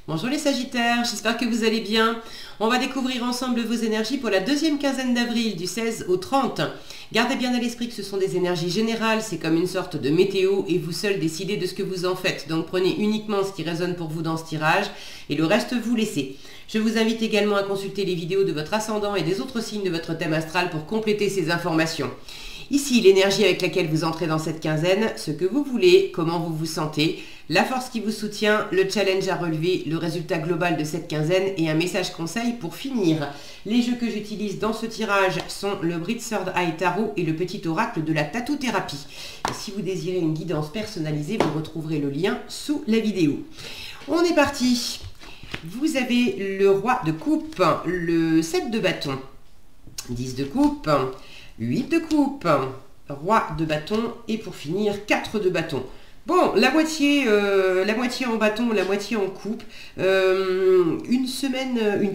Bonjour les Sagittaires, j'espère que vous allez bien. On va découvrir ensemble vos énergies pour la deuxième quinzaine d'avril, du 16 au 30. Gardez bien à l'esprit que ce sont des énergies générales, c'est comme une sorte de météo et vous seul décidez de ce que vous en faites. Donc prenez uniquement ce qui résonne pour vous dans ce tirage et le reste vous laissez. Je vous invite également à consulter les vidéos de votre ascendant et des autres signes de votre thème astral pour compléter ces informations. Ici, l'énergie avec laquelle vous entrez dans cette quinzaine, ce que vous voulez, comment vous vous sentez, la force qui vous soutient, le challenge à relever, le résultat global de cette quinzaine et un message conseil pour finir. Les jeux que j'utilise dans ce tirage sont le Brit Third Eye Tarot et le petit oracle de la tatou-thérapie. Et si vous désirez une guidance personnalisée, vous retrouverez le lien sous la vidéo. On est parti. Vous avez le roi de coupe, le 7 de bâton, 10 de coupe, 8 de coupe, roi de bâton et pour finir 4 de bâton. Bon, la moitié en bâton, la moitié en coupe. Une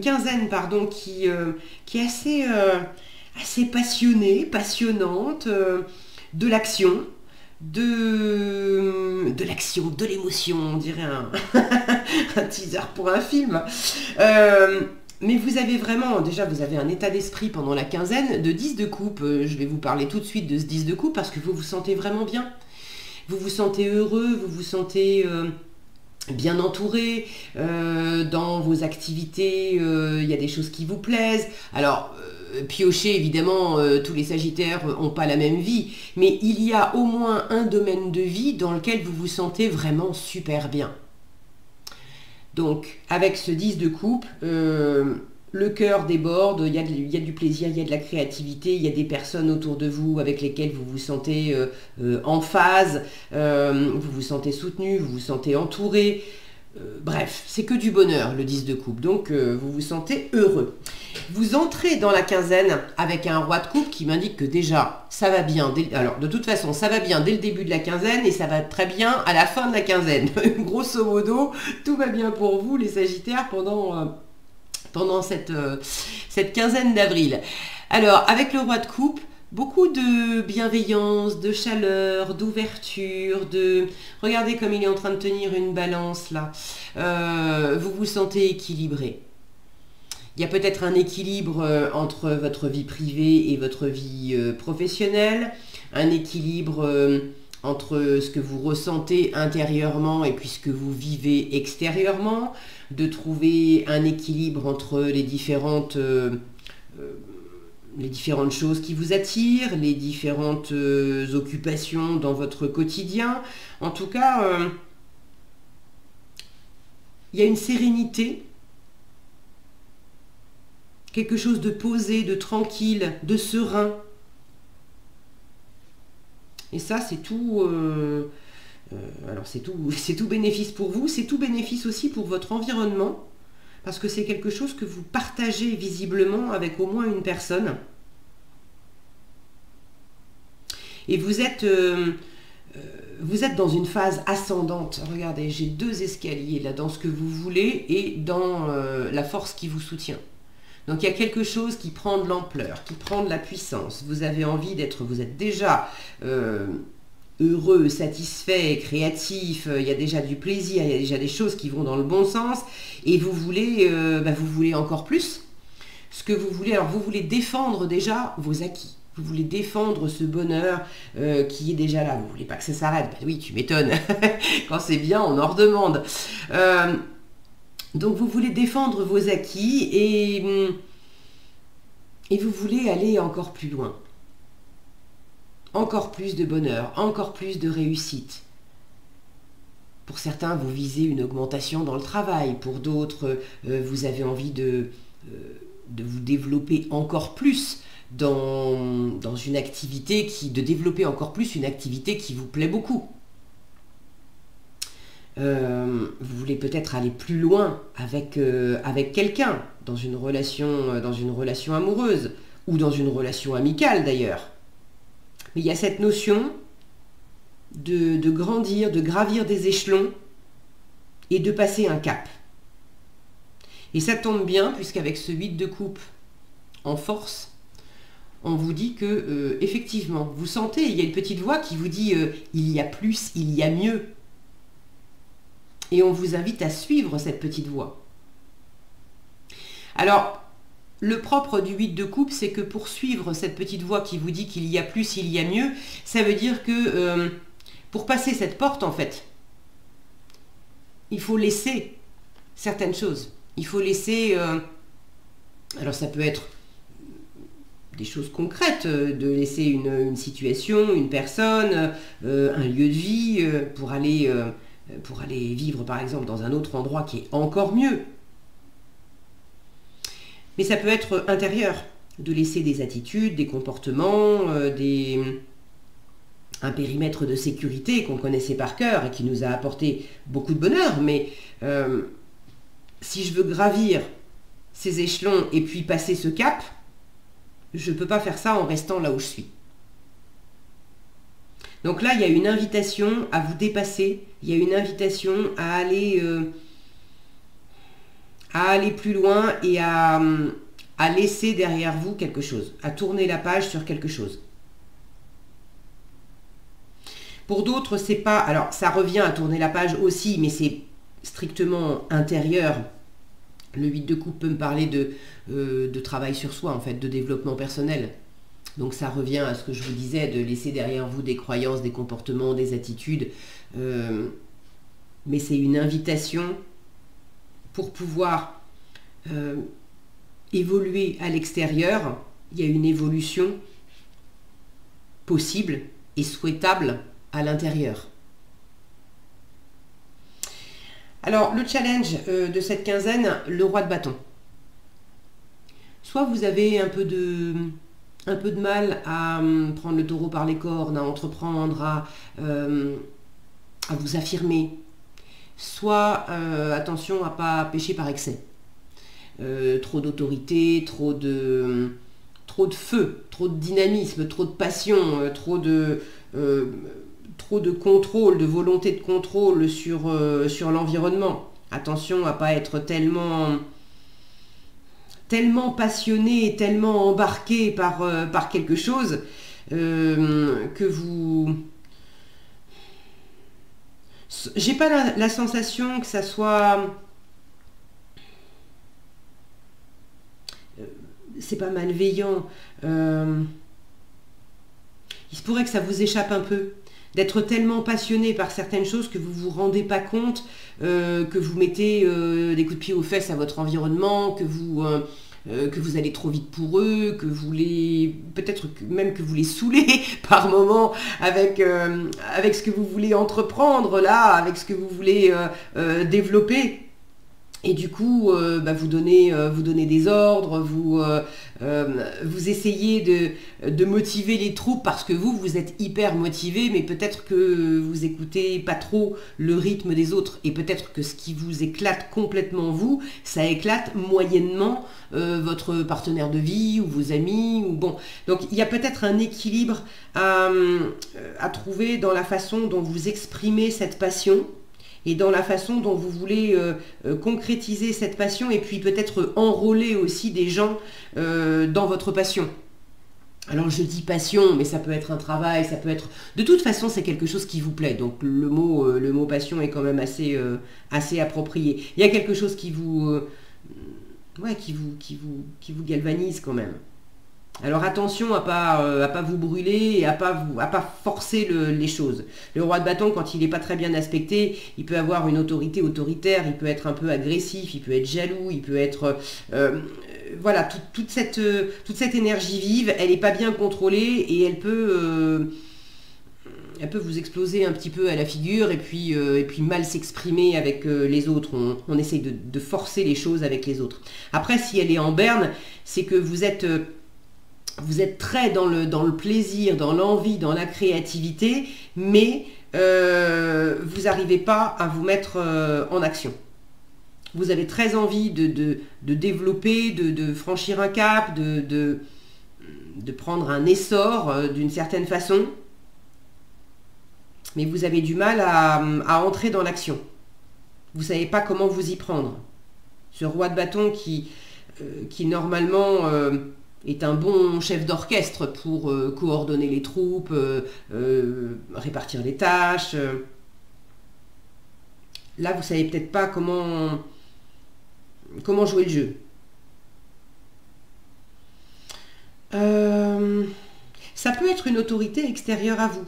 quinzaine, pardon, qui est assez passionnée, passionnante, de l'action, de l'action, de l'émotion, on dirait un teaser pour un film. Mais vous avez vraiment, déjà vous avez un état d'esprit pendant la quinzaine de 10 de coupe. Je vais vous parler tout de suite de ce 10 de coupe parce que vous vous sentez vraiment bien. Vous vous sentez heureux, vous vous sentez bien entouré. Dans vos activités, il y a des choses qui vous plaisent. Alors, piocher, évidemment, tous les Sagittaires n'ont pas la même vie. Mais il y a au moins un domaine de vie dans lequel vous vous sentez vraiment super bien. Donc, avec ce 10 de coupe, le cœur déborde, il y a du plaisir, il y a de la créativité, il y a des personnes autour de vous avec lesquelles vous vous sentez en phase, vous vous sentez soutenu, vous vous sentez entouré. Bref, c'est que du bonheur, le 10 de coupe, donc vous vous sentez heureux. Vous entrez dans la quinzaine avec un roi de coupe qui m'indique que déjà, ça va bien. Alors, de toute façon, ça va bien dès le début de la quinzaine et ça va très bien à la fin de la quinzaine. Grosso modo, tout va bien pour vous, les Sagittaires, pendant cette quinzaine d'avril. Alors, avec le roi de coupe, beaucoup de bienveillance, de chaleur, d'ouverture, Regardez comme il est en train de tenir une balance là. Vous vous sentez équilibré. Il y a peut-être un équilibre entre votre vie privée et votre vie professionnelle. Un équilibre entre ce que vous ressentez intérieurement et puis ce que vous vivez extérieurement. De trouver un équilibre entre les différentes choses qui vous attirent, les différentes occupations dans votre quotidien. En tout cas, il y a une sérénité, quelque chose de posé, de tranquille, de serein. Et ça, c'est tout... alors c'est tout bénéfice pour vous, c'est tout bénéfice aussi pour votre environnement, parce que c'est quelque chose que vous partagez visiblement avec au moins une personne. Et vous êtes dans une phase ascendante. Regardez, j'ai 2 escaliers là, dans ce que vous voulez et dans la force qui vous soutient. Donc il y a quelque chose qui prend de l'ampleur, qui prend de la puissance. Vous avez envie vous êtes déjà heureux, satisfait, créatif, il y a déjà du plaisir, il y a déjà des choses qui vont dans le bon sens et vous voulez encore plus. Ce que vous voulez, alors vous voulez défendre déjà vos acquis. Vous voulez défendre ce bonheur qui est déjà là. Vous ne voulez pas que ça s'arrête. Ben oui, tu m'étonnes. Quand c'est bien, on en redemande. Donc vous voulez défendre vos acquis et vous voulez aller encore plus loin. Encore plus de bonheur, encore plus de réussite. Pour certains, vous visez une augmentation dans le travail. Pour d'autres, vous avez envie de vous développer encore plus dans une activité de développer encore plus une activité qui vous plaît beaucoup. Vous voulez peut-être aller plus loin avec quelqu'un, dans une relation amoureuse ou dans une relation amicale d'ailleurs. Mais il y a cette notion de grandir, de gravir des échelons et de passer un cap. Et ça tombe bien, puisqu'avec ce 8 de coupe en force, on vous dit que, effectivement, vous sentez, il y a une petite voix qui vous dit il y a plus, il y a mieux. Et on vous invite à suivre cette petite voie. Alors, le propre du 8 de coupe, c'est que pour suivre cette petite voie qui vous dit qu'il y a plus, il y a mieux, ça veut dire que pour passer cette porte, en fait, il faut laisser certaines choses. Il faut laisser... alors ça peut être des choses concrètes, de laisser une situation, une personne, un lieu de vie, pour aller vivre par exemple dans un autre endroit qui est encore mieux. Mais ça peut être intérieur, de laisser des attitudes, des comportements, un périmètre de sécurité qu'on connaissait par cœur et qui nous a apporté beaucoup de bonheur. Mais si je veux gravir ces échelons et puis passer ce cap, je ne peux pas faire ça en restant là où je suis. Donc là, il y a une invitation à vous dépasser, il y a une invitation à aller plus loin et à laisser derrière vous quelque chose, à tourner la page sur quelque chose. Pour d'autres, c'est pas... Alors, ça revient à tourner la page aussi, mais c'est strictement intérieur. Le 8 de coupe peut me parler de travail sur soi, en fait, de développement personnel. Donc ça revient à ce que je vous disais, de laisser derrière vous des croyances, des comportements, des attitudes. Mais c'est une invitation pour pouvoir évoluer à l'extérieur. Il y a une évolution possible et souhaitable à l'intérieur. Alors, le challenge de cette quinzaine, le roi de bâton. Soit vous avez un peu de mal à prendre le taureau par les cornes, à entreprendre, à vous affirmer. Soit, attention à ne pas pécher par excès. Trop d'autorité, trop de feu, trop de dynamisme, trop de passion, trop de contrôle, de volonté de contrôle sur l'environnement. Attention à ne pas être tellement passionné, tellement embarqué par quelque chose que vous... J'ai pas la sensation que ça soit... c'est pas malveillant. Il se pourrait que ça vous échappe un peu. D'être tellement passionné par certaines choses que vous ne vous rendez pas compte, que vous mettez des coups de pied aux fesses à votre environnement, que vous allez trop vite pour eux, que vous les... peut-être même que vous les saoulez par moment avec ce que vous voulez entreprendre là, avec ce que vous voulez développer. Et du coup, vous donnez des ordres, vous essayez de motiver les troupes parce que vous êtes hyper motivé, mais peut-être que vous écoutez pas trop le rythme des autres. Et peut-être que ce qui vous éclate complètement vous, ça éclate moyennement votre partenaire de vie ou vos amis. Ou bon. Donc il y a peut-être un équilibre à trouver dans la façon dont vous exprimez cette passion. Et dans la façon dont vous voulez concrétiser cette passion et puis peut-être enrôler aussi des gens dans votre passion. Alors je dis passion, mais ça peut être un travail, ça peut être... De toute façon, c'est quelque chose qui vous plaît. Donc le mot passion est quand même assez approprié. Il y a quelque chose qui vous galvanise quand même. Alors attention à pas vous brûler et à pas forcer les choses. Le roi de bâton, quand il n'est pas très bien aspecté, il peut avoir une autorité autoritaire, il peut être un peu agressif, il peut être jaloux, il peut être... voilà, toute cette énergie vive, elle n'est pas bien contrôlée et elle peut vous exploser un petit peu à la figure et puis mal s'exprimer avec les autres. On essaye de forcer les choses avec les autres. Après, si elle est en berne, c'est que vous êtes très dans le plaisir, dans l'envie, dans la créativité, mais vous n'arrivez pas à vous mettre en action. Vous avez très envie de développer, de franchir un cap, de prendre un essor d'une certaine façon, mais vous avez du mal à entrer dans l'action. Vous ne savez pas comment vous y prendre. Ce roi de bâton qui normalement... est un bon chef d'orchestre pour coordonner les troupes, répartir les tâches, Là, vous savez peut-être pas comment jouer le jeu. Ça peut être une autorité extérieure à vous.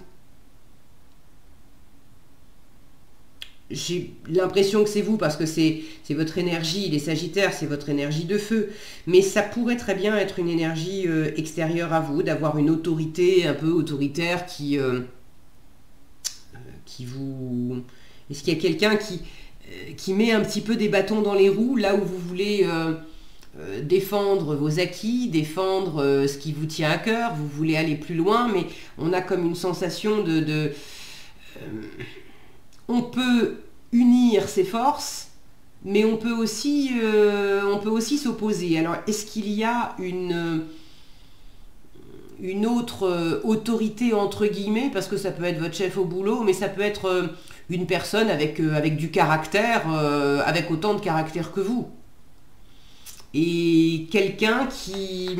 J'ai l'impression que c'est vous parce que c'est votre énergie, les Sagittaires, c'est votre énergie de feu. Mais ça pourrait très bien être une énergie extérieure à vous, d'avoir une autorité un peu autoritaire qui vous... Est-ce qu'il y a quelqu'un qui met un petit peu des bâtons dans les roues là où vous voulez défendre vos acquis, défendre ce qui vous tient à cœur, vous voulez aller plus loin, mais on a comme une sensation on peut unir ses forces, mais on peut aussi s'opposer. Alors, est-ce qu'il y a une autre autorité, entre guillemets, parce que ça peut être votre chef au boulot, mais ça peut être une personne avec du caractère, avec autant de caractère que vous. Et quelqu'un qui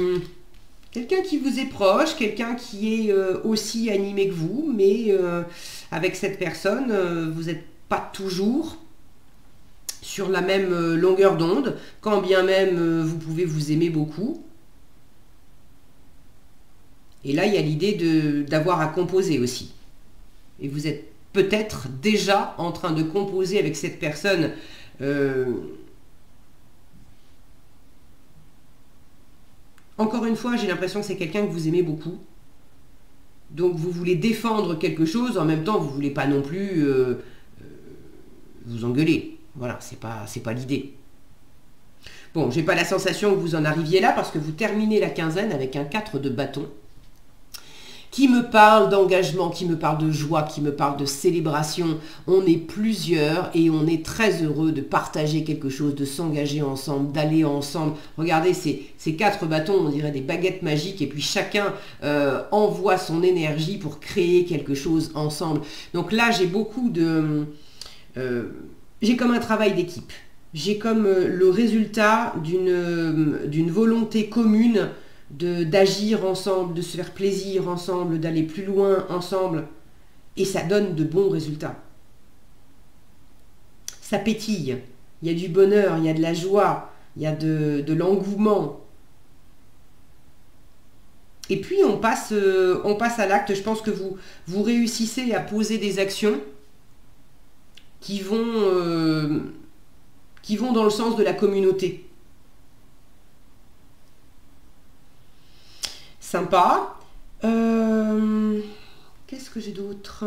vous est proche, quelqu'un qui est aussi animé que vous, mais avec cette personne, vous n'êtes pas toujours sur la même longueur d'onde, quand bien même vous pouvez vous aimer beaucoup. Et là, il y a l'idée d'avoir à composer aussi. Et vous êtes peut-être déjà en train de composer avec cette personne. Encore une fois, j'ai l'impression que c'est quelqu'un que vous aimez beaucoup. Donc vous voulez défendre quelque chose, en même temps vous ne voulez pas non plus vous engueuler. Voilà, c'est pas l'idée. Bon, j'ai pas la sensation que vous en arriviez là parce que vous terminez la quinzaine avec un 4 de bâton qui me parle d'engagement, qui me parle de joie, qui me parle de célébration. On est plusieurs et on est très heureux de partager quelque chose, de s'engager ensemble, d'aller ensemble. Regardez, ces 4 bâtons, on dirait des baguettes magiques et puis chacun envoie son énergie pour créer quelque chose ensemble. Donc là, j'ai beaucoup de... j'ai comme un travail d'équipe. J'ai comme le résultat d'une volonté commune d'agir ensemble, de se faire plaisir ensemble, d'aller plus loin ensemble. Et ça donne de bons résultats. Ça pétille. Il y a du bonheur, il y a de la joie, il y a de l'engouement. Et puis on passe à l'acte. Je pense que vous réussissez à poser des actions qui vont dans le sens de la communauté. Sympa. Qu'est-ce que j'ai d'autre?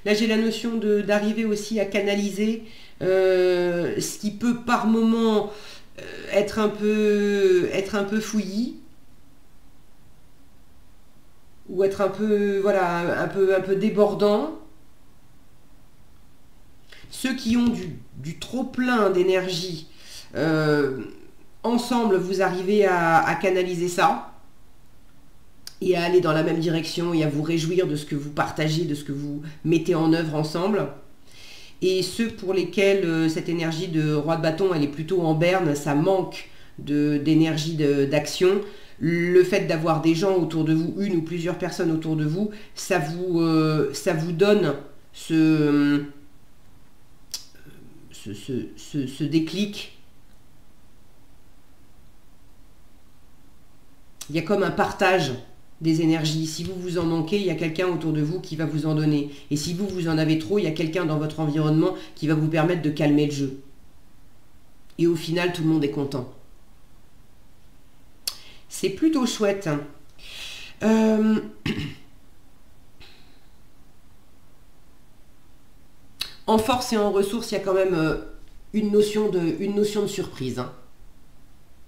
Là, j'ai la notion d'arriver aussi à canaliser ce qui peut par moment être un peu fouillis ou être un peu, voilà, un peu débordant. Ceux qui ont du trop plein d'énergie, ensemble, vous arrivez à canaliser ça et à aller dans la même direction et à vous réjouir de ce que vous partagez, de ce que vous mettez en œuvre ensemble. Et ceux pour lesquels cette énergie de roi de bâton, elle est plutôt en berne, ça manque d'énergie d'action. Le fait d'avoir des gens autour de vous, une ou plusieurs personnes autour de vous, ça vous donne ce déclic. Il y a comme un partage des énergies. Si vous vous en manquez, il y a quelqu'un autour de vous qui va vous en donner. Et si vous en avez trop, il y a quelqu'un dans votre environnement qui va vous permettre de calmer le jeu. Et au final, tout le monde est content. C'est plutôt chouette. En force et en ressources, il y a quand même une notion de surprise. Hein,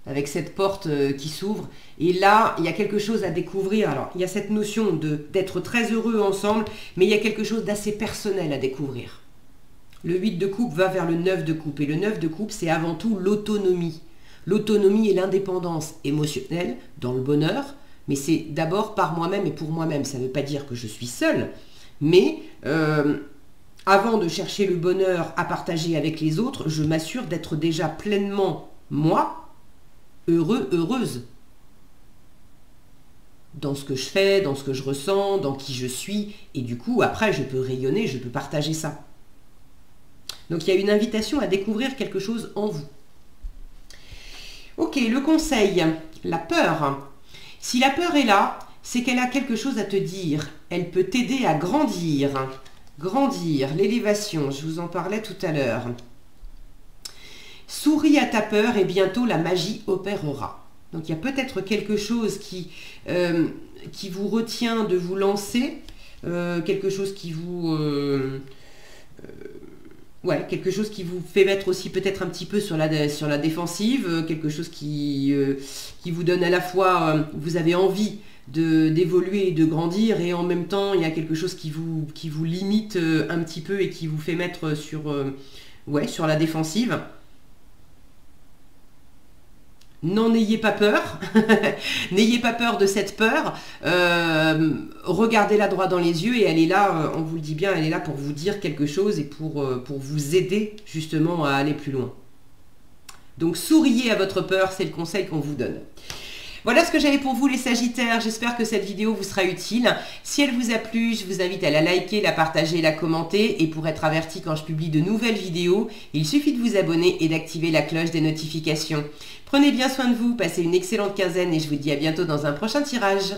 avec cette porte qui s'ouvre. Et là, il y a quelque chose à découvrir. Alors, il y a cette notion d'être très heureux ensemble, mais il y a quelque chose d'assez personnel à découvrir. Le 8 de coupe va vers le 9 de coupe. Et le 9 de coupe, c'est avant tout l'autonomie. L'autonomie et l'indépendance émotionnelle dans le bonheur, mais c'est d'abord par moi-même et pour moi-même. Ça ne veut pas dire que je suis seule, mais avant de chercher le bonheur à partager avec les autres, je m'assure d'être déjà pleinement moi, heureux, heureuse. dans ce que je fais, dans ce que je ressens, dans qui je suis. Et du coup, après, je peux rayonner, je peux partager ça. Donc, il y a une invitation à découvrir quelque chose en vous. Ok, le conseil, la peur. Si la peur est là, c'est qu'elle a quelque chose à te dire. Elle peut t'aider à grandir. Grandir, l'élévation, je vous en parlais tout à l'heure. Souris à ta peur et bientôt la magie opérera. Donc il y a peut-être quelque chose qui vous retient de vous lancer, quelque chose qui vous... quelque chose qui vous fait mettre aussi peut-être un petit peu sur la défensive, quelque chose qui vous donne à la fois, vous avez envie d'évoluer et de grandir, et en même temps il y a quelque chose qui vous limite un petit peu et qui vous fait mettre sur la défensive. N'en ayez pas peur, n'ayez pas peur de cette peur, regardez-la droit dans les yeux et elle est là, on vous le dit bien, elle est là pour vous dire quelque chose et pour vous aider justement à aller plus loin. Donc souriez à votre peur, c'est le conseil qu'on vous donne. Voilà ce que j'avais pour vous les Sagittaires, j'espère que cette vidéo vous sera utile. Si elle vous a plu, je vous invite à la liker, la partager, la commenter. Et pour être averti quand je publie de nouvelles vidéos, il suffit de vous abonner et d'activer la cloche des notifications. Prenez bien soin de vous, passez une excellente quinzaine et je vous dis à bientôt dans un prochain tirage.